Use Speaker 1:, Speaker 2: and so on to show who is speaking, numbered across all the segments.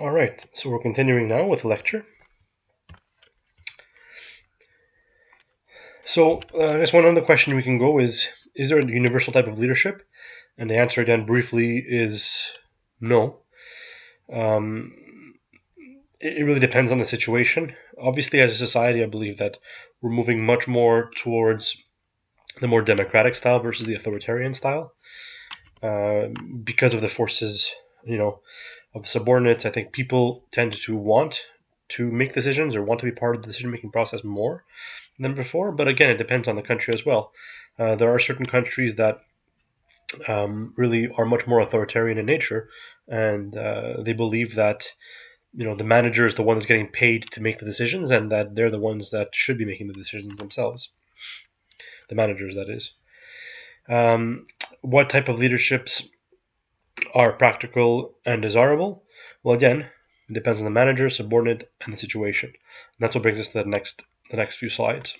Speaker 1: All right, so we're continuing now with the lecture. So I guess one other question we can go is there a universal type of leadership? And the answer again briefly is no. It really depends on the situation. Obviously, as a society, I believe that we're moving much more towards the more democratic style versus the authoritarian style. Because of the forces, of the subordinates, I think people tend to want to make decisions or want to be part of the decision-making process more than before. But again, it depends on the country as well. There are certain countries that really are much more authoritarian in nature, and they believe that the manager is the one that's getting paid to make the decisions, and that they're the ones that should be making the decisions themselves. The managers, that is. What type of leaderships are practical and desirable? Well, again, it depends on the manager, subordinate, and the situation. And that's what brings us to the next few slides.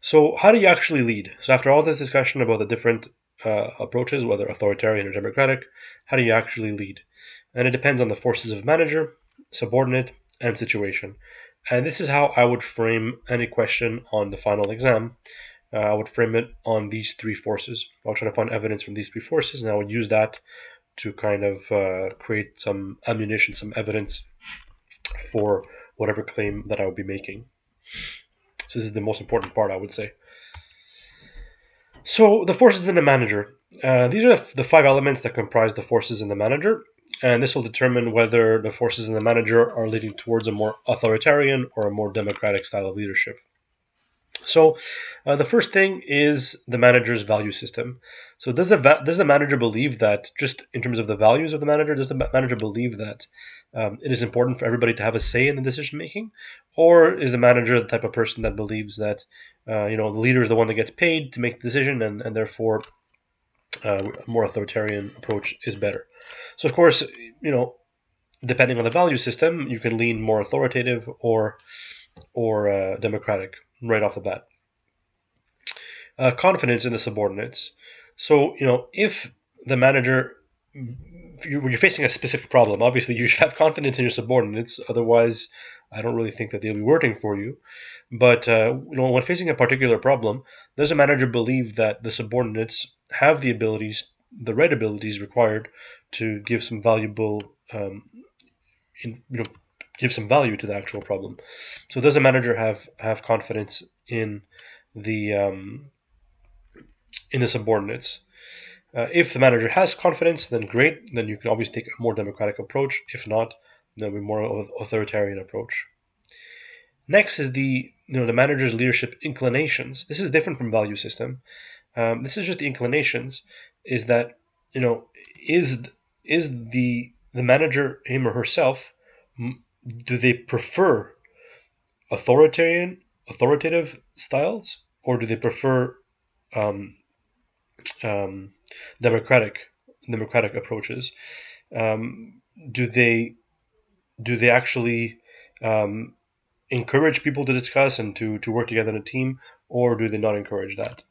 Speaker 1: So how do you actually lead? So after all this discussion about the different approaches, whether authoritarian or democratic, how do you actually lead? And it depends on the forces of manager, subordinate, and situation. And this is how I would frame any question on the final exam. I would frame it on these three forces. I'll try to find evidence from these three forces, and I would use that to kind of create some ammunition, some evidence for whatever claim that I would be making. So this is the most important part, I would say. So the forces in the manager. These are the five elements that comprise the forces in the manager, and this will determine whether the forces in the manager are leading towards a more authoritarian or a more democratic style of leadership. So the first thing is the manager's value system. So does the manager believe that, just in terms of the values of the manager, does the manager believe that it is important for everybody to have a say in the decision making? Or is the manager the type of person that believes that the leader is the one that gets paid to make the decision, and therefore a more authoritarian approach is better? So of course, depending on the value system, you can lean more authoritative or democratic right off the bat. Confidence in the subordinates. So, if the manager, when you're facing a specific problem, obviously you should have confidence in your subordinates. Otherwise, I don't really think that they'll be working for you. But, when facing a particular problem, does a manager believe that the subordinates have the abilities, the right abilities required to give some valuable, give some value to the actual problem? So does a manager have confidence in the subordinates? If the manager has confidence, then great. Then you can always take a more democratic approach. If not, then a more authoritarian approach. Next is the manager's leadership inclinations. This is different from value system. This is just the inclinations. Is that is the manager, him or herself, do they prefer authoritative styles, or do they prefer democratic approaches? Do they actually encourage people to discuss and to work together in a team, or do they not encourage that?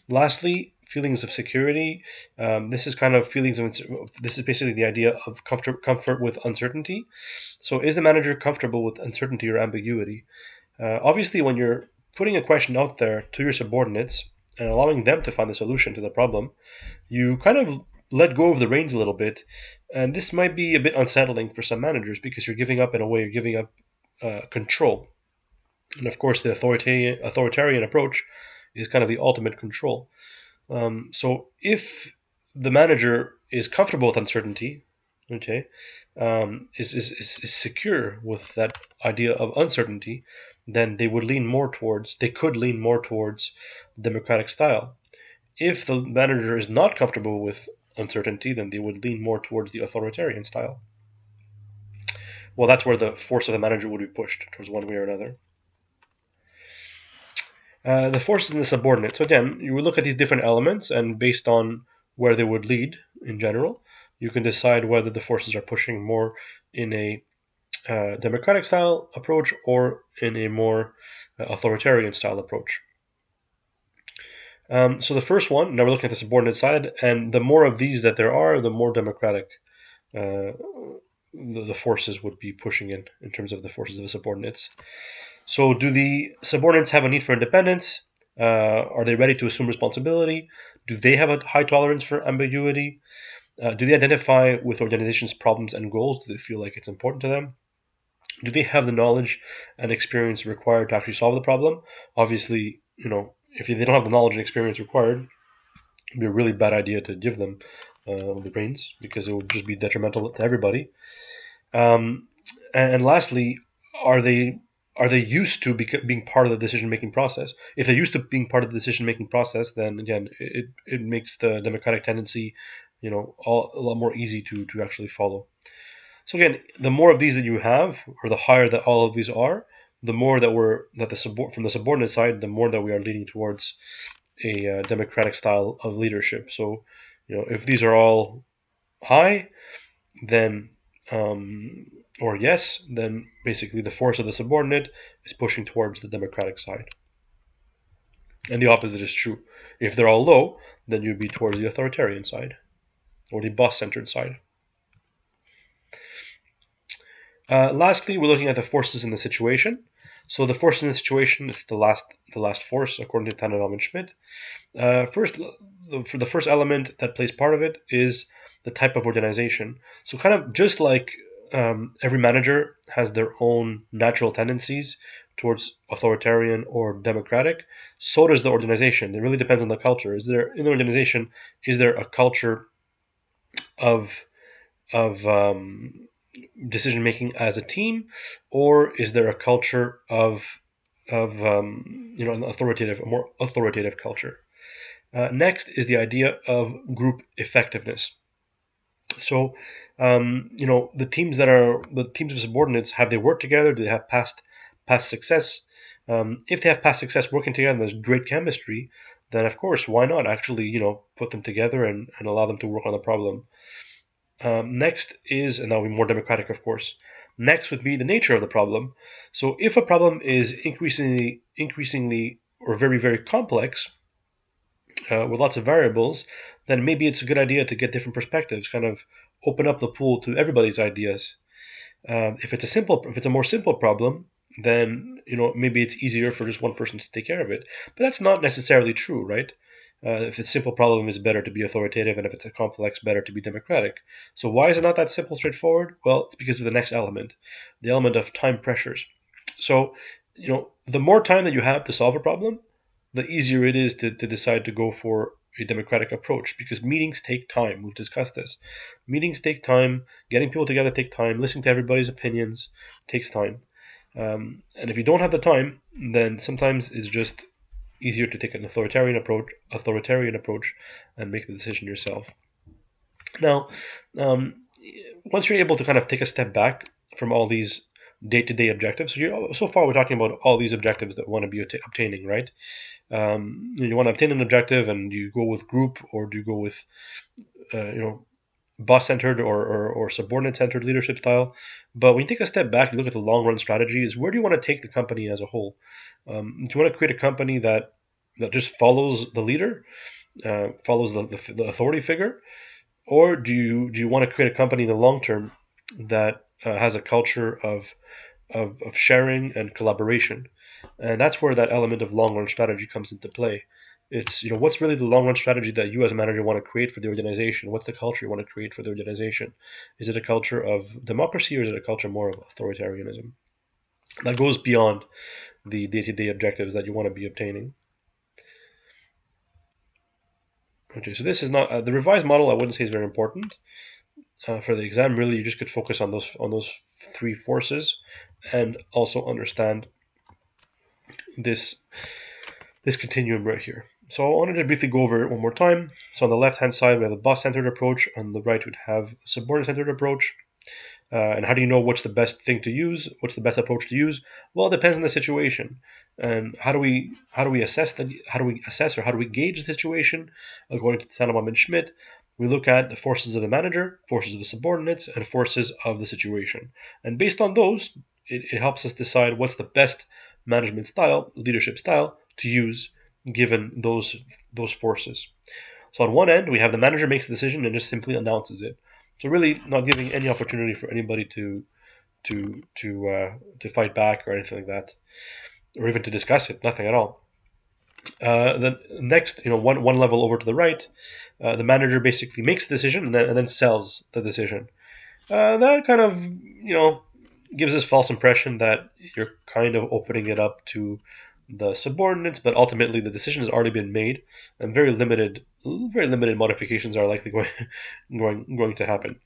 Speaker 1: Lastly, feelings of security. This is kind of this is basically the idea of comfort with uncertainty. So is the manager comfortable with uncertainty or ambiguity? Obviously, when you're putting a question out there to your subordinates and allowing them to find the solution to the problem, you kind of let go of the reins a little bit. And this might be a bit unsettling for some managers, because you're giving up control. And of course, the authoritarian approach is kind of the ultimate control. So if the manager is comfortable with uncertainty, is secure with that idea of uncertainty, then they could lean more towards democratic style. If the manager is not comfortable with uncertainty, then they would lean more towards the authoritarian style. Well, that's where the force of the manager would be pushed towards one way or another. The forces in the subordinate. So again, you would look at these different elements, and based on where they would lead in general, you can decide whether the forces are pushing more in a democratic style approach or in a more authoritarian style approach. So the first one, now we're looking at the subordinate side, and the more of these that there are, the more democratic the forces would be pushing in terms of the forces of the subordinates. So do the subordinates have a need for independence? Are they ready to assume responsibility? Do they have a high tolerance for ambiguity? Do they identify with organization's problems and goals? Do they feel like it's important to them? Do they have the knowledge and experience required to actually solve the problem? Obviously, if they don't have the knowledge and experience required, it'd be a really bad idea to give them the reins, because it would just be detrimental to everybody. And lastly, are they used to being part of the decision-making process? If they're used to being part of the decision-making process, then again, it makes the democratic tendency, a lot more easy to actually follow. So again, the more of these that you have, or the higher that all of these are, the more from the subordinate side, the more that we are leaning towards a democratic style of leadership. So, if these are all high, then or yes, then basically the force of the subordinate is pushing towards the democratic side. And the opposite is true. If they're all low, then you'd be towards the authoritarian side, or the boss-centered side. Lastly, we're looking at the forces in the situation. So the force in the situation is the last force, according to Tannenbaum and Schmidt. For the first element that plays part of it is the type of organization. So kind of just like every manager has their own natural tendencies towards authoritarian or democratic, so does the organization. It really depends on the culture. In the organization, is there a culture of decision making as a team, or is there a culture of a more authoritative culture? Next is the idea of group effectiveness. So, the teams of subordinates, have they worked together? Do they have past success? If they have past success working together, there's great chemistry, then of course, why not actually, put them together and allow them to work on the problem. Next is, and that will be more democratic, of course. Next would be the nature of the problem. So if a problem is increasingly or very, very complex, with lots of variables, then maybe it's a good idea to get different perspectives, kind of open up the pool to everybody's ideas. If it's a more simple problem, then maybe it's easier for just one person to take care of it. But that's not necessarily true, right? If it's a simple problem, it's better to be authoritative, and if it's a complex, better to be democratic. So why is it not that simple, straightforward? Well, it's because of the next element, the element of time pressures. So, the more time that you have to solve a problem, the easier it is to decide to go for a democratic approach, because meetings take time. We've discussed this. Meetings take time. Getting people together takes time. Listening to everybody's opinions takes time. And if you don't have the time, then sometimes it's just easier to take an authoritarian approach and make the decision yourself. Now, once you're able to kind of take a step back from all these day-to-day objectives, so far we're talking about all these objectives that we want to be obtaining, right? You want to obtain an objective, and you go with group, or do you go with boss-centered or subordinate-centered leadership style? But when you take a step back, you look at the long-run strategy, is where do you want to take the company as a whole? Do you want to create a company that just follows the leader, follows the authority figure, or do you want to create a company in the long term that has a culture of sharing and collaboration? And that's where that element of long-run strategy comes into play. It's, what's really the long-run strategy that you as a manager want to create for the organization? What's the culture you want to create for the organization? Is it a culture of democracy, or is it a culture more of authoritarianism? That goes beyond the day-to-day objectives that you want to be obtaining. Okay, so this is not the revised model. I wouldn't say is very important for the exam. Really, you just could focus on those three forces, and also understand this continuum right here. So I want to just briefly go over it one more time. So on the left-hand side, we have the boss-centered approach. On the right, we'd have a subordinate-centered approach. And how do you know what's the best thing to use? What's the best approach to use? Well, it depends on the situation. And how do we assess or how do we gauge the situation? According to Tannenbaum and Schmidt, we look at the forces of the manager, forces of the subordinates, and forces of the situation. And based on those, it helps us decide what's the best management style, leadership style to use given those forces. So on one end, we have the manager makes the decision and just simply announces it. So really not giving any opportunity for anybody to fight back or anything like that, or even to discuss it. Nothing at all. Then next, one level over to the right, the manager basically makes the decision and then sells the decision. That kind of gives this false impression that you're kind of opening it up to the subordinates, but ultimately the decision has already been made, and very limited modifications are likely going to happen,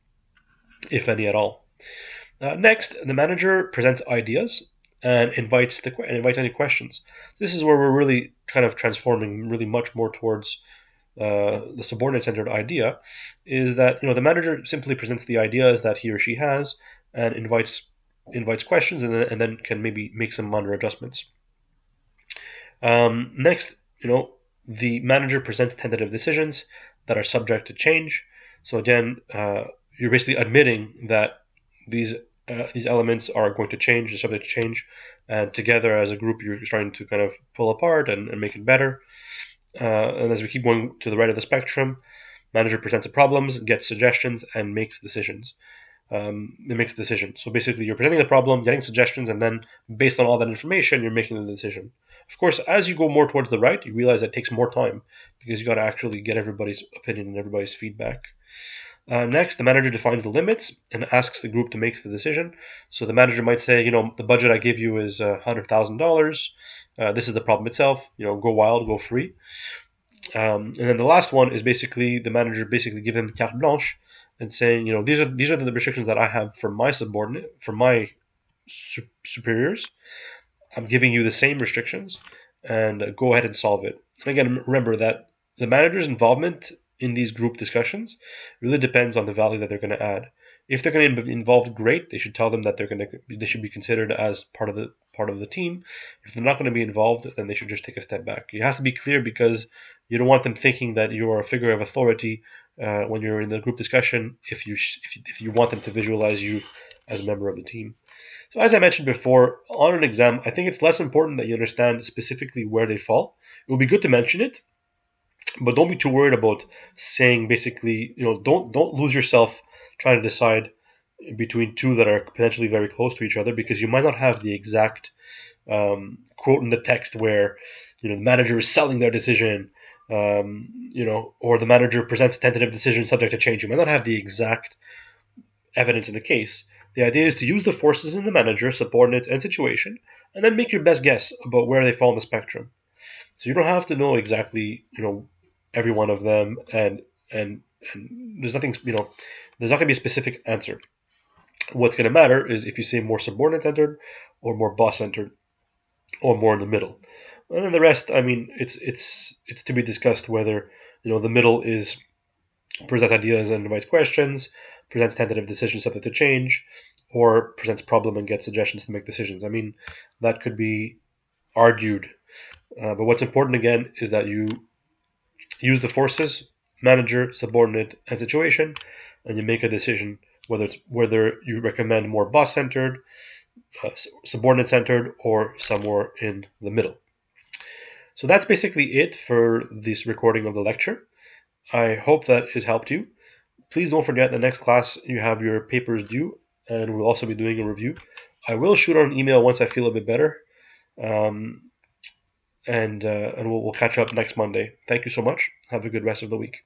Speaker 1: if any at all. Next, the manager presents ideas and invites any questions. This is where we're really kind of transforming really much more towards the subordinate-centered idea, is that the manager simply presents the ideas that he or she has and invites questions, and then can maybe make some minor adjustments. Next, the manager presents tentative decisions that are subject to change. So again, you're basically admitting that these elements are going to change, they're subject to change, and together as a group you're starting to kind of pull apart and make it better. And as we keep going to the right of the spectrum, manager presents the problems, gets suggestions, and makes decisions. It makes the decision. So basically, you're presenting the problem, getting suggestions, and then based on all that information, you're making the decision. Of course, as you go more towards the right, you realize that it takes more time because you got to actually get everybody's opinion and everybody's feedback. Next, the manager defines the limits and asks the group to make the decision. So the manager might say, the budget I give you is $100,000. This is the problem itself. Go wild, go free. And then the last one is basically the manager basically giving them carte blanche and saying, these are the restrictions that I have for my subordinate, for my superiors. I'm giving you the same restrictions, and go ahead and solve it. And again, remember that the manager's involvement in these group discussions really depends on the value that they're going to add. If they're going to be involved, great. They should tell them that they should be considered as part of the team. If they're not going to be involved, then they should just take a step back. You have to be clear because you don't want them thinking that you are a figure of authority when you're in the group discussion. If you want them to visualize you as a member of the team. So as I mentioned before, on an exam, I think it's less important that you understand specifically where they fall. It will be good to mention it, but don't be too worried about saying basically, don't lose yourself trying to decide between two that are potentially very close to each other, because you might not have the exact quote in the text where the manager is selling their decision, or the manager presents a tentative decision subject to change. You might not have the exact evidence in the case. The idea is to use the forces in the manager, subordinates, and situation, and then make your best guess about where they fall on the spectrum. So you don't have to know exactly, every one of them, and there's nothing, there's not going to be a specific answer. What's going to matter is if you say more subordinate-centered, or more boss-centered, or more in the middle. And then the rest, it's to be discussed whether, the middle is present ideas and invites questions, presents tentative decisions subject to change, or presents problem and gets suggestions to make decisions. That could be argued. But what's important, again, is that you use the forces, manager, subordinate, and situation, and you make a decision whether you recommend more boss-centered, subordinate-centered, or somewhere in the middle. So that's basically it for this recording of the lecture. I hope that has helped you. Please don't forget the next class you have your papers due, and we'll also be doing a review. I will shoot out an email once I feel a bit better, and we'll catch up next Monday. Thank you so much. Have a good rest of the week.